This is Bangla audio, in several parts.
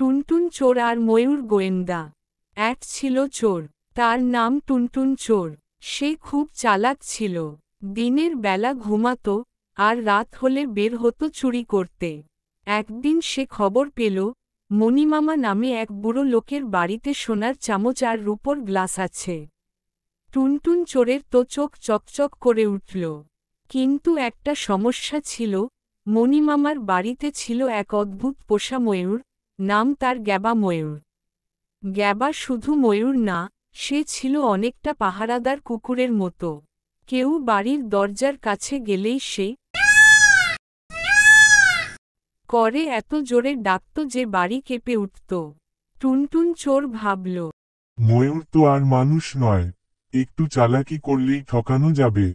টুনটুন চোর আর ময়ূর গোয়েন্দা। এক ছিল চোর, তার নাম টুনটুন চোর। সে খুব চালাক ছিল। দিনের বেলা ঘুমাত, আর রাত হলে বের হতো চুরি করতে। একদিন সে খবর পেল, মণিমামা নামে এক বুড়ো লোকের বাড়িতে সোনার চামচ আর রূপোর গ্লাস আছে। টুনটুন চোরের তো চোখ চকচক করে উঠল। কিন্তু একটা সমস্যা ছিল, মণিমামার বাড়িতে ছিল এক অদ্ভুত পোষা ময়ূর, নাম তার গ্যাবা ময়ূর। গ্যাবা শুধু ময়ূর না, সে ছিল অনেকটা পাহারাদার কুকুরের মতো। কেউ বাড়ির দরজার কাছে গেলেই সে করে এত জোরে ডাকত যে বাড়ি কেঁপে উঠত। টুনটুন চোর ভাবল, ময়ূর তো আর মানুষ নয়, একটু চালাকি করলেই ঠকানো যাবে।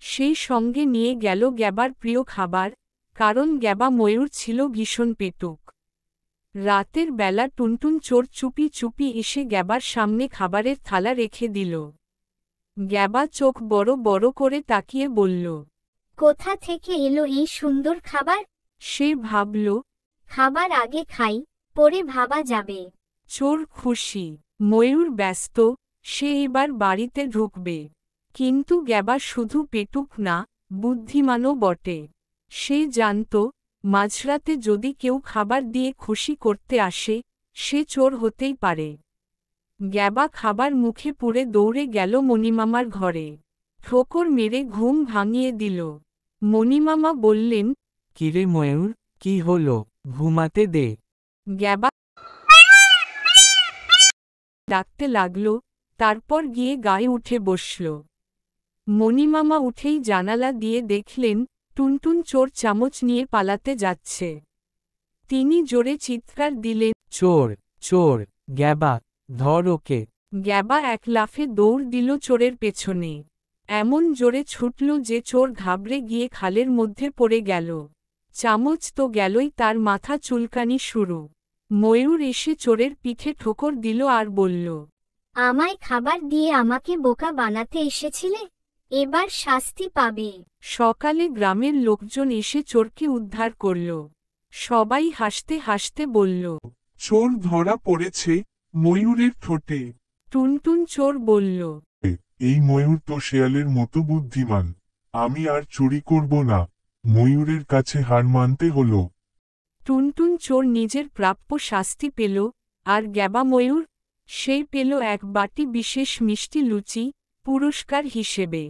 সেই সঙ্গে নিয়ে গেল গ্যাবার প্রিয় খাবার, কারণ গ্যাবা ময়ূর ছিল ভীষণ পেটুক। রাতের বেলা টুনটুন চোর চুপি চুপি এসে গ্যাবার সামনে খাবারের থালা রেখে দিল। গ্যাবা চোখ বড় বড় করে তাকিয়ে বলল, কোথা থেকে এলো এই সুন্দর খাবার? সে ভাবল, খাবার আগে খাই, পরে ভাবা যাবে। চোর খুশি, ময়ূর ব্যস্ত, সে এবার বাড়িতে ঢুকবে। কিন্তু গ্যাবা শুধু পেটুক না, বুদ্ধিমানও বটে। সে জানত, মাঝরাতে যদি কেউ খাবার দিয়ে খুশি করতে আসে, সে চোর হতেই পারে। গ্যাবা খাবার মুখে পুরে দৌড়ে গেল মণিমামার ঘরে। ঠোকর মেরে ঘুম ভাঙিয়ে দিল। মণিমামা বললেন, কিরে ময়ূর, কি হলো, ঘুমাতে দে। গ্যাবা ডাকতে লাগল, তারপর গিয়ে গায়ে উঠে বসল। মণিমামা উঠেই জানালা দিয়ে দেখলেন, টুনটুন চোর চামচ নিয়ে পালাতে যাচ্ছে। তিনি জোরে চিৎকার দিলেন, চোর, চোর, গ্যাবা, ধর ওকে। গ্যাবা এক লাফে দৌড় দিল চোরের পেছনে। এমন জোরে ছুটল যে চোর ঘাবড়ে গিয়ে খালের মধ্যে পড়ে গেল। চামচ তো গেলই, তার মাথা চুলকানি শুরু। ময়ূর এসে চোরের পিঠে ঠোকর দিল আর বলল, আমায় খাবার দিয়ে আমাকে বোকা বানাতে এসেছিলে, এবার শাস্তি পাবে। সকালে গ্রামের লোকজন এসে চোরকে উদ্ধার করল। সবাই হাসতে হাসতে বলল, চোর ধরা পড়েছে, ময়ূরের ঠোঁটে। টুনটুন চোর বলল, এই ময়ূর তো শেয়ালের মতো বুদ্ধিমান, আমি আর চুরি করব না। ময়ূরের কাছে হার মানতে হলো। টুনটুন চোর নিজের প্রাপ্য শাস্তি পেল, আর গ্যাবা ময়ূর, সেই পেল এক বাটি বিশেষ মিষ্টি লুচি, পুরস্কার হিসেবে।